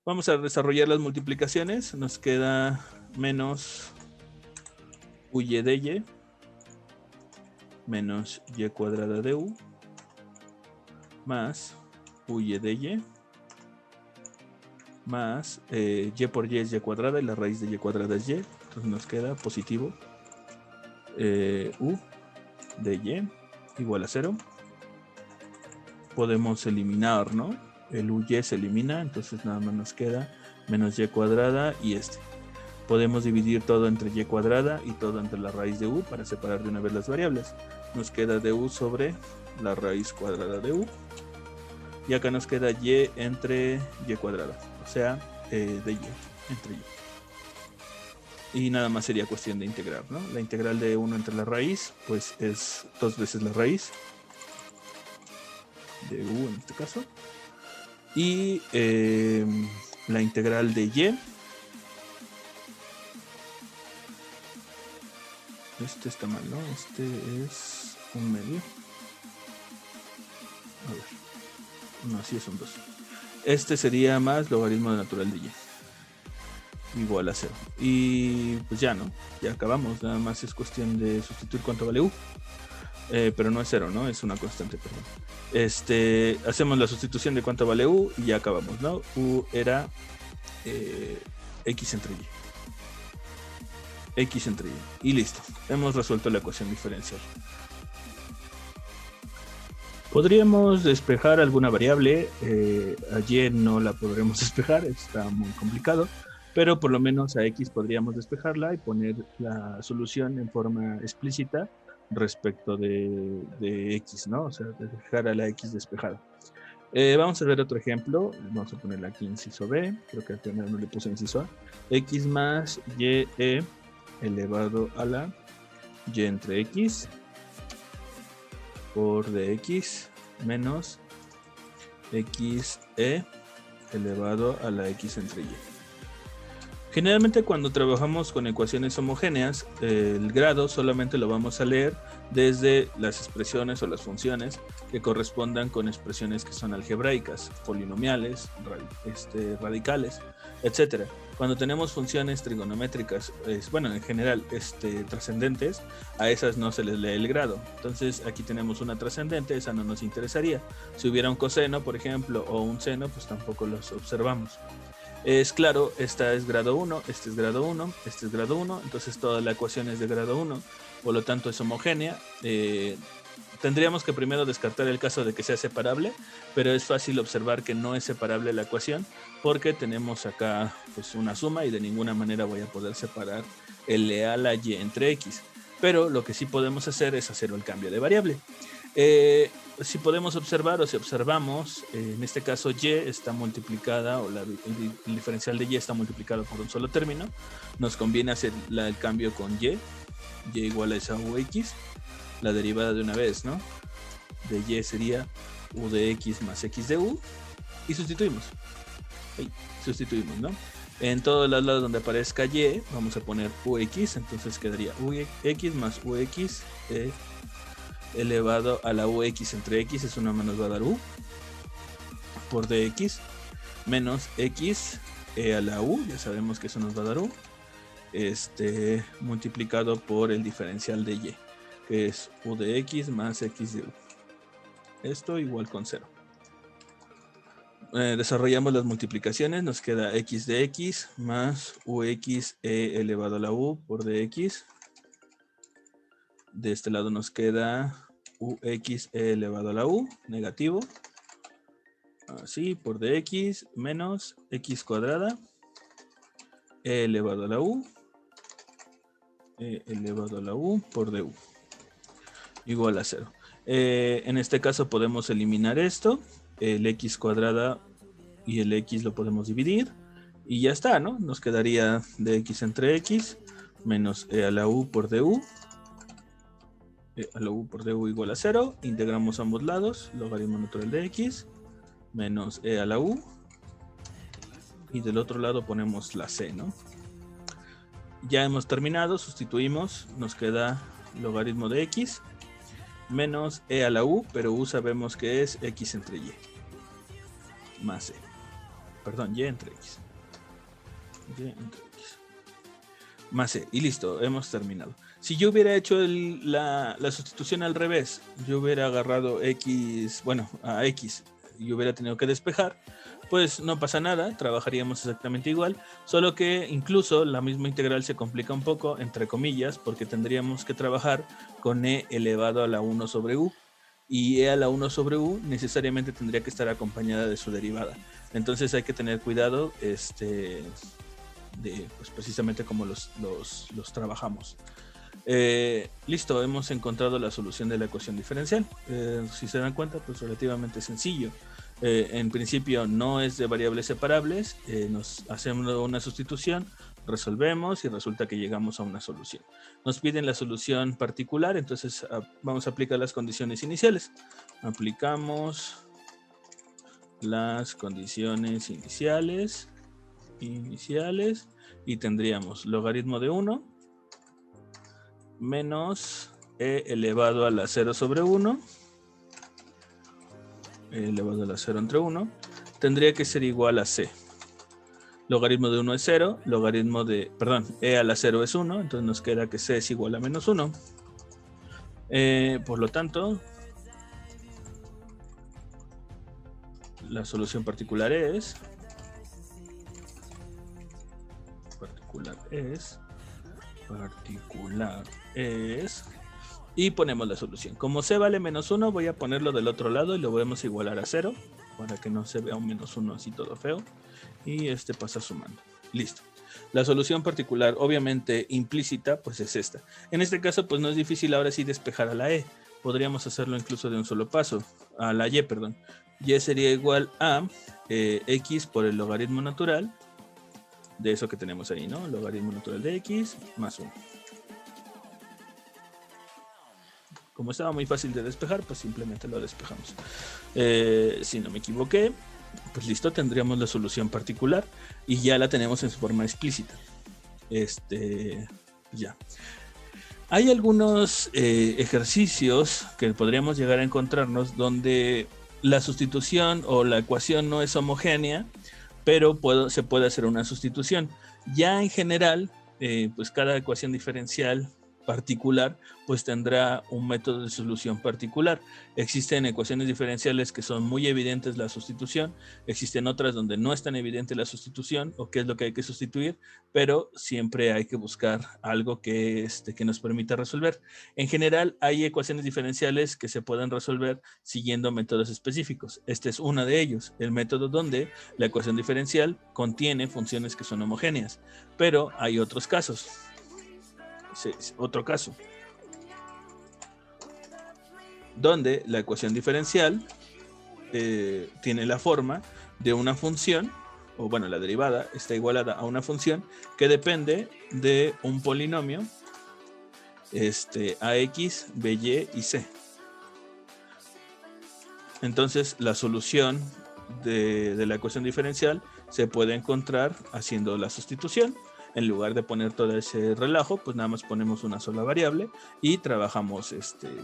A: Vamos a desarrollar las multiplicaciones. Nos queda menos uy de y menos y cuadrada de u más uy de y más y por y es y cuadrada, y la raíz de y cuadrada es y. Entonces nos queda positivo u de y igual a 0. Podemos eliminar, ¿no? El uy se elimina, entonces nada más nos queda menos y cuadrada y este. Podemos dividir todo entre y cuadrada y todo entre la raíz de u para separar de una vez las variables. Nos queda du sobre la raíz cuadrada de u. Y acá nos queda y entre y cuadrada, o sea, de y entre y. y nada más sería cuestión de integrar, ¿no? La integral de 1 entre la raíz, pues es 2 veces la raíz de u en este caso, y la integral de y, este está mal, ¿no? Este es un medio. A ver, no, sí es un 2. Este sería más logaritmo natural de y igual a 0. Y pues ya, ¿no? Ya acabamos. Nada más es cuestión de sustituir cuánto vale u. Pero no es 0, ¿no? Es una constante, perdón. Hacemos la sustitución de cuánto vale u y ya acabamos, ¿no? U era x entre y. X entre y. Y listo. Hemos resuelto la ecuación diferencial. Podríamos despejar alguna variable. A y no la podremos despejar. Está muy complicado. Pero por lo menos a x podríamos despejarla y poner la solución en forma explícita respecto de x, ¿no? O sea, dejar a la x despejada. Vamos a ver otro ejemplo. Vamos a ponerle aquí inciso B. Creo que al final no le puse inciso A. X más y elevado a la y entre x por dx menos x elevado a la x entre y. Generalmente cuando trabajamos con ecuaciones homogéneas, el grado solamente lo vamos a leer desde las expresiones o las funciones que correspondan con expresiones que son algebraicas, polinomiales, radicales, etc. Cuando tenemos funciones trigonométricas, bueno, en general trascendentes, a esas no se les lee el grado. Entonces aquí tenemos una trascendente, esa no nos interesaría. Si hubiera un coseno, por ejemplo, o un seno, pues tampoco los observamos. Es claro, esta es grado 1, este es grado 1, este es grado 1, entonces toda la ecuación es de grado 1, por lo tanto es homogénea. Tendríamos que primero descartar el caso de que sea separable, pero es fácil observar que no es separable la ecuación porque tenemos acá pues una suma y de ninguna manera voy a poder separar el leal a y entre x. Pero lo que sí podemos hacer es hacer el cambio de variable. Si podemos observar o si observamos, en este caso y está multiplicada o el diferencial de y está multiplicado por un solo término, nos conviene hacer el cambio con y igual a esa ux, la derivada de una vez, ¿no? De y sería u de x más x de u y sustituimos. Sustituimos, ¿no? En todos los lados donde aparezca y vamos a poner ux, entonces quedaría ux más ux elevado a la ux entre x, es una menos va a dar u por dx menos x a la u, ya sabemos que eso nos va a dar u, multiplicado por el diferencial de y, que es u de x más x de u. Esto igual con 0. Desarrollamos las multiplicaciones, nos queda x de x más ux elevado a la u por dx. De este lado nos queda ux elevado a la u, negativo. Así, por dx menos x cuadrada elevado a la u por du igual a 0. En este caso podemos eliminar esto, el x cuadrada y el x lo podemos dividir y ya está, ¿no? Nos quedaría dx entre x menos e a la u por du. A la u por du igual a 0, integramos ambos lados, logaritmo natural de x menos e a la u y del otro lado ponemos la c, ¿no? Ya hemos terminado, sustituimos, nos queda logaritmo de x menos e a la u, pero u sabemos que es x entre y más e, perdón, y entre x más e, y listo, hemos terminado. Si yo hubiera hecho la sustitución al revés, yo hubiera agarrado x, bueno, a x y hubiera tenido que despejar, pues no pasa nada, trabajaríamos exactamente igual, solo que incluso la misma integral se complica un poco, entre comillas, porque tendríamos que trabajar con e elevado a la 1 sobre u, y e a la 1 sobre u necesariamente tendría que estar acompañada de su derivada. Entonces hay que tener cuidado pues precisamente como los trabajamos. Listo, hemos encontrado la solución de la ecuación diferencial. Si se dan cuenta, pues relativamente sencillo. En principio no es de variables separables, nos hacemos una sustitución, Resolvemos y resulta que llegamos a una solución. Nos piden la solución particular, entonces vamos a aplicar las condiciones iniciales. Aplicamos las condiciones iniciales y tendríamos logaritmo de 1 menos e elevado a la 0 sobre 1 elevado a la 0 entre 1 tendría que ser igual a c. Logaritmo de 1 es 0, logaritmo de, perdón, e a la 0 es 1, entonces nos queda que c es igual a menos 1. Por lo tanto, la solución particular es y ponemos la solución. Como c vale menos 1, voy a ponerlo del otro lado y lo podemos igualar a 0 para que no se vea un menos 1 así todo feo. Y este pasa sumando. Listo. La solución particular, obviamente implícita, pues es esta. En este caso, pues no es difícil ahora sí despejar a la e. Podríamos hacerlo incluso de un solo paso. A la y, perdón. Y sería igual a x por el logaritmo natural de eso que tenemos ahí, ¿no? Logaritmo natural de x más 1. Como estaba muy fácil de despejar, pues simplemente lo despejamos. Si no me equivoqué, pues listo, tendríamos la solución particular y ya la tenemos en su forma explícita. Ya. Hay algunos ejercicios que podríamos llegar a encontrarnos donde la sustitución o la ecuación no es homogénea, pero se puede hacer una sustitución. Ya en general, pues cada ecuación diferencial particular pues tendrá un método de solución particular. Existen ecuaciones diferenciales que son muy evidentes la sustitución, existen otras donde no es tan evidente la sustitución o qué es lo que hay que sustituir, pero siempre hay que buscar algo que nos permita resolver. En general hay ecuaciones diferenciales que se pueden resolver siguiendo métodos específicos. Este es uno de ellos, el método donde la ecuación diferencial contiene funciones que son homogéneas, pero hay otros casos. Otro caso donde la ecuación diferencial tiene la forma de una función, o bueno, la derivada está igualada a una función que depende de un polinomio ax, by y c. Entonces la solución de la ecuación diferencial se puede encontrar haciendo la sustitución. En lugar de poner todo ese relajo, pues nada más ponemos una sola variable y trabajamos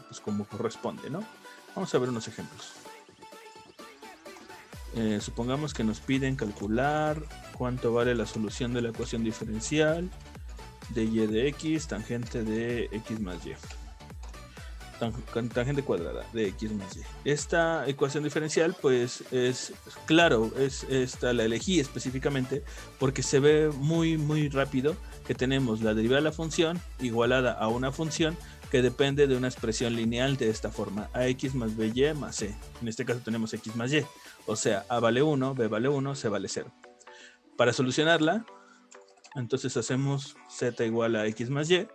A: pues como corresponde, ¿no? Vamos a ver unos ejemplos. Supongamos que nos piden calcular cuánto vale la solución de la ecuación diferencial de y de x tangente de x más y. Tangente cuadrada de x más y. Esta ecuación diferencial pues es claro, esta la elegí específicamente porque se ve muy rápido que tenemos la derivada de la función igualada a una función que depende de una expresión lineal de esta forma, ax más by más c. En este caso tenemos x más y, o sea, a vale 1, b vale 1, c vale 0. Para solucionarla, entonces hacemos z igual a x más y.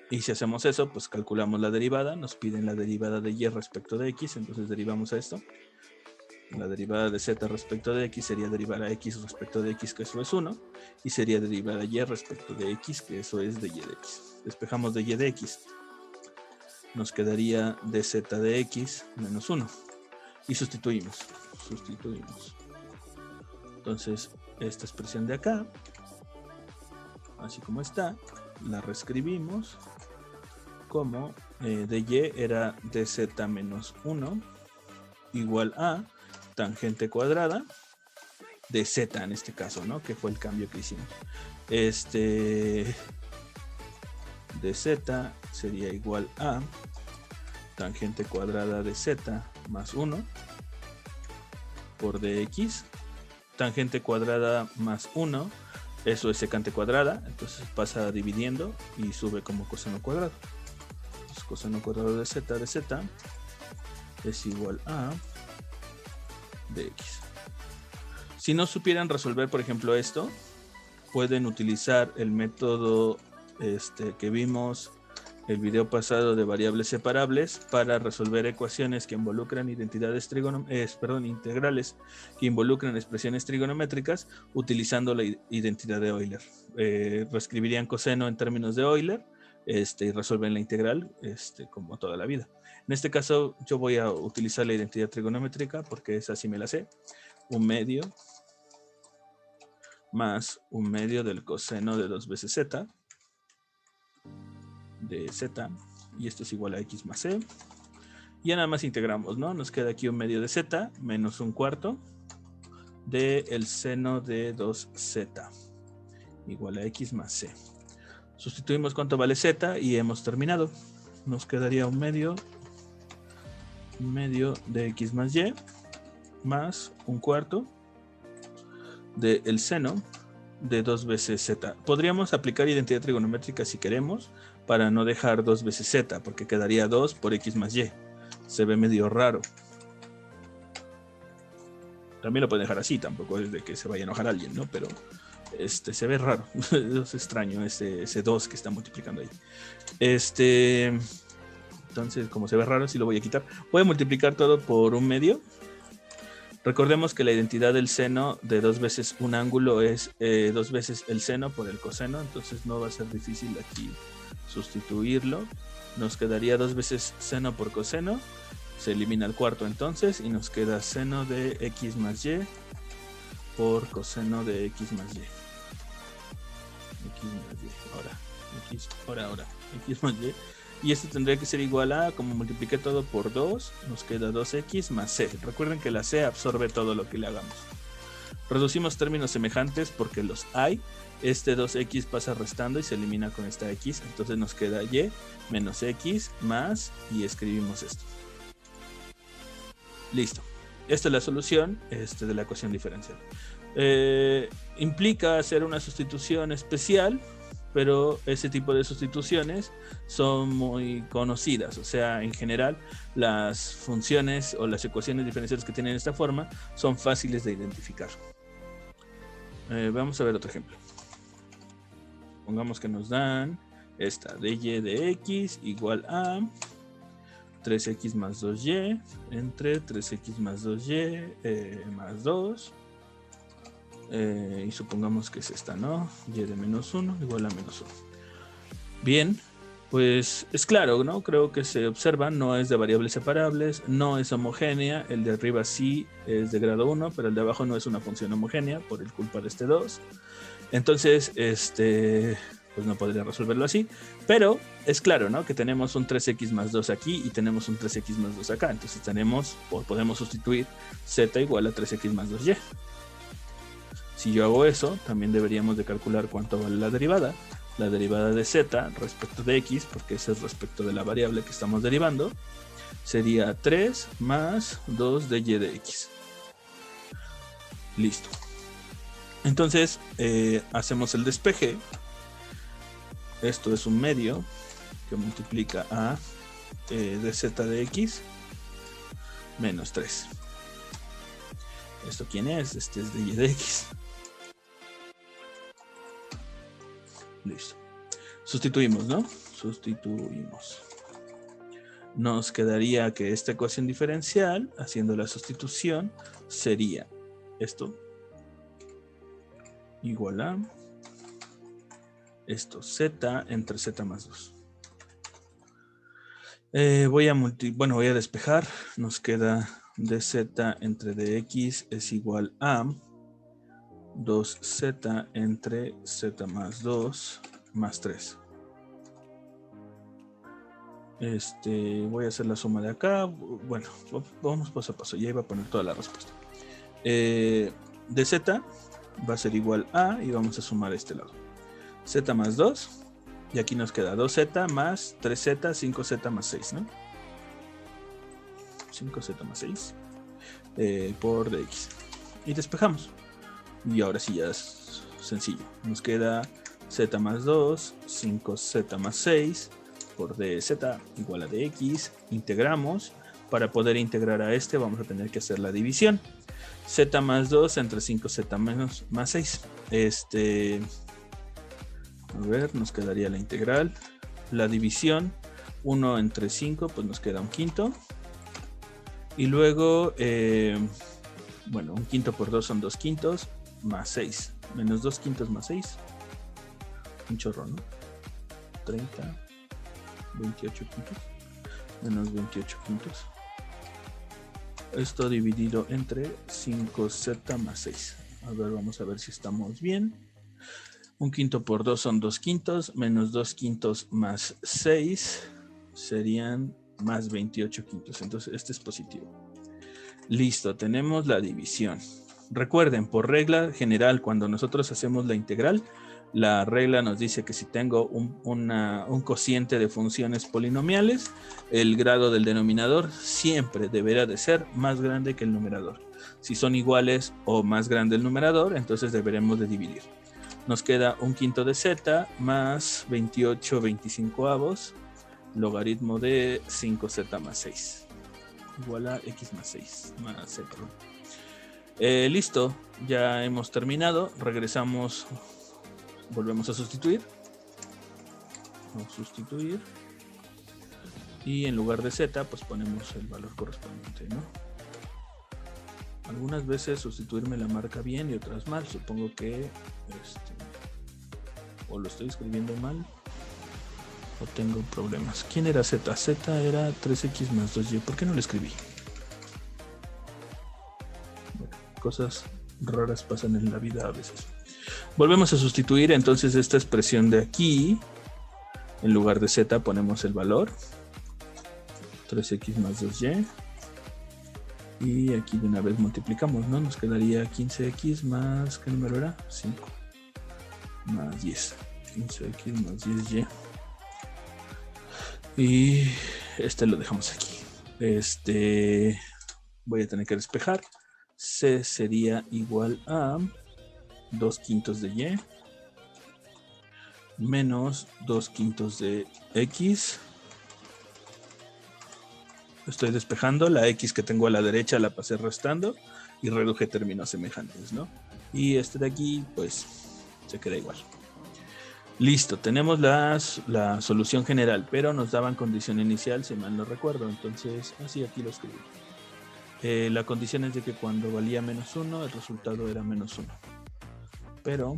A: Y si hacemos eso, pues calculamos la derivada. Nos piden la derivada de y respecto de x, entonces derivamos a esto. La derivada de z respecto de x sería derivar a x respecto de x, que eso es 1. Y sería derivada y respecto de x, que eso es de y de x. Despejamos de y de x. Nos quedaría dz de x menos 1. Y sustituimos. Entonces, esta expresión de acá, así como está, la reescribimos como de y era dz menos 1 igual a tangente cuadrada de z en este caso, ¿no? Que fue el cambio que hicimos. De z sería igual a tangente cuadrada de z más 1 por dx. Tangente cuadrada más 1, eso es secante cuadrada, entonces pasa dividiendo y sube como coseno cuadrado. Entonces, coseno cuadrado de z es igual a dx. Si no supieran resolver, por ejemplo, esto, pueden utilizar el método que vimos el video pasado de variables separables para resolver ecuaciones que involucran integrales que involucran expresiones trigonométricas utilizando la identidad de Euler. Reescribirían coseno en términos de Euler y resuelven la integral como toda la vida. En este caso yo voy a utilizar la identidad trigonométrica porque esa sí me la sé. 1/2 más 1/2 del coseno de 2 veces z de z, y esto es igual a x más c. Y ya nada más integramos, ¿no? Nos queda aquí 1/2 de z menos 1/4 del seno de 2z igual a x más c. Sustituimos cuánto vale z y hemos terminado. Nos quedaría 1/2 de x más y más 1/4 del seno de 2 veces z. Podríamos aplicar identidad trigonométrica si queremos para no dejar 2 veces z, porque quedaría 2 por x más y. Se ve medio raro. También lo pueden dejar así, tampoco es de que se vaya a enojar alguien, ¿no? Pero se ve raro. Es extraño ese 2 que está multiplicando ahí. Entonces, como se ve raro, sí lo voy a quitar. Voy a multiplicar todo por 1/2. Recordemos que la identidad del seno de 2 veces un ángulo es 2 veces el seno por el coseno, entonces no va a ser difícil aquí sustituirlo. Nos quedaría 2 veces seno por coseno, se elimina el cuarto entonces y nos queda seno de x más y por coseno de x más y. X más y. Y esto tendría que ser igual a, como multipliqué todo por 2, nos queda 2x más c. Recuerden que la c absorbe todo lo que le hagamos. Reducimos términos semejantes porque los hay. 2x pasa restando y se elimina con esta x. Entonces nos queda y menos x más, y escribimos esto. Listo. Esta es la solución de la ecuación diferencial. Implica hacer una sustitución especial, pero ese tipo de sustituciones son muy conocidas. O sea, en general, las funciones o las ecuaciones diferenciales que tienen esta forma son fáciles de identificar. Vamos a ver otro ejemplo. Pongamos que nos dan esta de y de x igual a 3x más 2y entre 3x más 2y más 2. Y supongamos que es esta, ¿no? Y de menos 1 igual a menos 1. Bien, pues es claro, ¿no? Creo que se observa, no es de variables separables, no es homogénea. El de arriba sí es de grado 1, pero el de abajo no es una función homogénea por el culpa de este 2. Entonces, pues no podría resolverlo así. Pero es claro, ¿no? Que tenemos un 3x más 2 aquí y tenemos un 3x más 2 acá. Entonces podemos sustituir z igual a 3x más 2y. Si yo hago eso, también deberíamos de calcular cuánto vale la derivada. La derivada de z respecto de x, porque ese es respecto de la variable que estamos derivando, sería 3 más 2 de y de x. Listo. Entonces, hacemos el despeje. Esto es un medio que multiplica a de z de x menos 3. ¿Esto quién es? Este es de y de x. Listo. Sustituimos, ¿no? Sustituimos. Nos quedaría que esta ecuación diferencial, haciendo la sustitución, sería esto igual a esto, z entre z más 2. Voy a despejar. Nos queda dz entre dx es igual a 2z entre z más 2 más 3. Voy a hacer la suma de acá. Bueno, vamos paso a paso. Ya iba a poner toda la respuesta. Dz va a ser igual a, y vamos a sumar este lado. Z más 2, y aquí nos queda 2z más 3z, 5z más 6, ¿no? 5z más 6 por dx. Y despejamos. Y ahora sí ya es sencillo. Nos queda z más 2, 5z más 6 por dz igual a dx. Integramos. Para poder integrar a vamos a tener que hacer la división. Z más 2 entre 5z más 6. A ver, nos quedaría la integral. la división, 1 entre 5, pues nos queda un quinto. Y luego, bueno, un quinto por 2 son 2 quintos, más 6. Menos 2 quintos más 6. Un chorro, ¿no? 30, 28 quintos. Menos 28 quintos. Esto dividido entre 5z más 6. A ver, vamos a ver si estamos bien. Un quinto por 2 son 2 quintos. Menos 2 quintos más 6 serían más 28 quintos. Entonces este es positivo. Listo, tenemos la división. Recuerden, por regla general, cuando nosotros hacemos la integral, la regla nos dice que si tengo un cociente de funciones polinomiales, el grado del denominador siempre deberá de ser más grande que el numerador. Si son iguales o más grande el numerador, entonces deberemos de dividir. Nos queda un quinto de z más 28 25avos, logaritmo de 5z más 6. Igual a x más 6, más z. Listo, ya hemos terminado. Regresamos, volvemos a sustituir. Vamos a sustituir. Y en lugar de z, pues ponemos el valor correspondiente, ¿no? Algunas veces sustituir me la marca bien y otras mal. Supongo que o lo estoy escribiendo mal o tengo problemas. ¿Quién era z? Z era 3x más 2y. ¿Por qué no lo escribí? Bueno, cosas raras pasan en la vida a veces. Volvemos a sustituir entonces esta expresión de aquí. En lugar de z ponemos el valor 3x más 2y. Y aquí de una vez multiplicamos, ¿no? Nos quedaría 15x más, ¿qué número era? 5 más 10. 15x más 10y. Y este lo dejamos aquí. Voy a tener que despejar. C sería igual a 2 quintos de y menos 2 quintos de x. Estoy despejando, la x que tengo a la derecha la pasé restando y reduje términos semejantes, ¿no? Y este de aquí, pues, se queda igual. Listo, tenemos la solución general, pero nos daban condición inicial, si mal no recuerdo, entonces, así aquí lo escribí. La condición es de que cuando valía menos 1, el resultado era menos 1. Pero,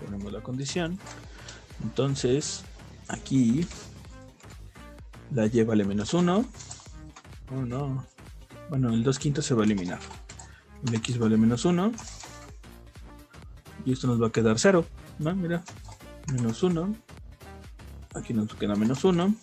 A: ponemos la condición, entonces, aquí... La y vale menos 1. Oh, no. Bueno, el 2 quintos se va a eliminar. El x vale menos 1. Y esto nos va a quedar 0. ¿No? Mira. Menos 1. Aquí nos queda menos 1.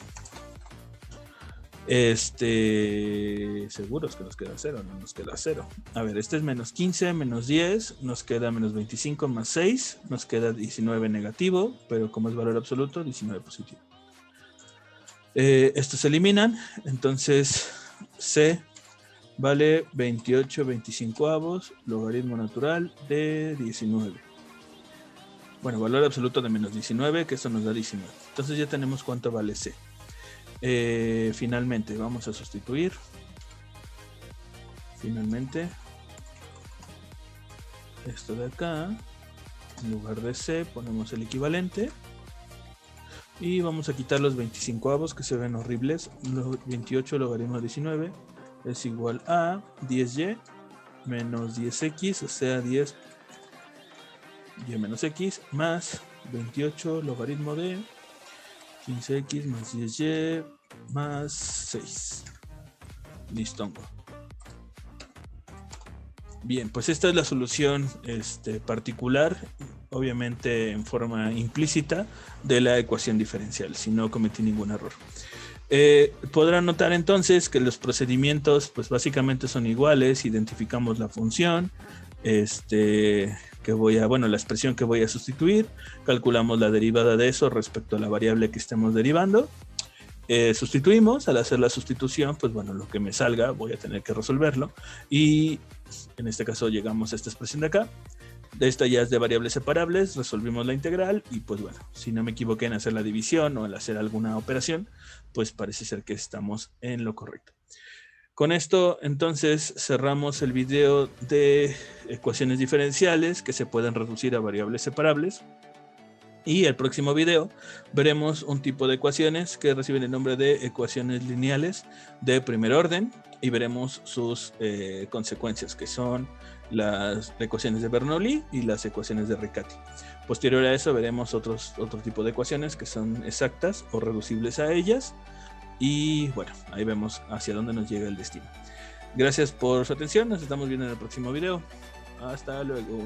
A: Seguros que nos queda 0. No nos queda 0. A ver, este es menos 15, menos 10. Nos queda menos 25 más 6. Nos queda 19 negativo. Pero como es valor absoluto, 19 positivo. Estos se eliminan, entonces C vale 28 25avos, logaritmo natural de 19. Bueno, valor absoluto de menos 19, que eso nos da 19. Entonces ya tenemos cuánto vale C. Finalmente, vamos a sustituir. Finalmente, esto de acá, en lugar de C, ponemos el equivalente. Y vamos a quitar los 25avos que se ven horribles. 28 logaritmo de 19 es igual a 10y menos 10x, o sea 10y menos x, más 28 logaritmo de 15x más 10y más 6. Listongo. Bien, pues esta es la solución particular, obviamente en forma implícita, de la ecuación diferencial, si no cometí ningún error. Podrán notar entonces que los procedimientos pues básicamente son iguales. Identificamos la función la expresión que voy a sustituir, calculamos la derivada de eso respecto a la variable que estemos derivando, sustituimos. Al hacer la sustitución, pues bueno, lo que me salga voy a tener que resolverlo, y en este caso llegamos a esta expresión de acá. De esta ya es de variables separables, resolvimos la integral y pues bueno, si no me equivoqué en hacer la división o en hacer alguna operación, pues parece ser que estamos en lo correcto. Con esto entonces cerramos el video de ecuaciones diferenciales que se pueden reducir a variables separables. Y el próximo video veremos un tipo de ecuaciones que reciben el nombre de ecuaciones lineales de primer orden y veremos sus consecuencias, que son las ecuaciones de Bernoulli y las ecuaciones de Riccati. Posterior a eso veremos otro tipo de ecuaciones que son exactas o reducibles a ellas. Y bueno, ahí vemos hacia dónde nos llega el destino. Gracias por su atención, nos estamos viendo en el próximo video. Hasta luego.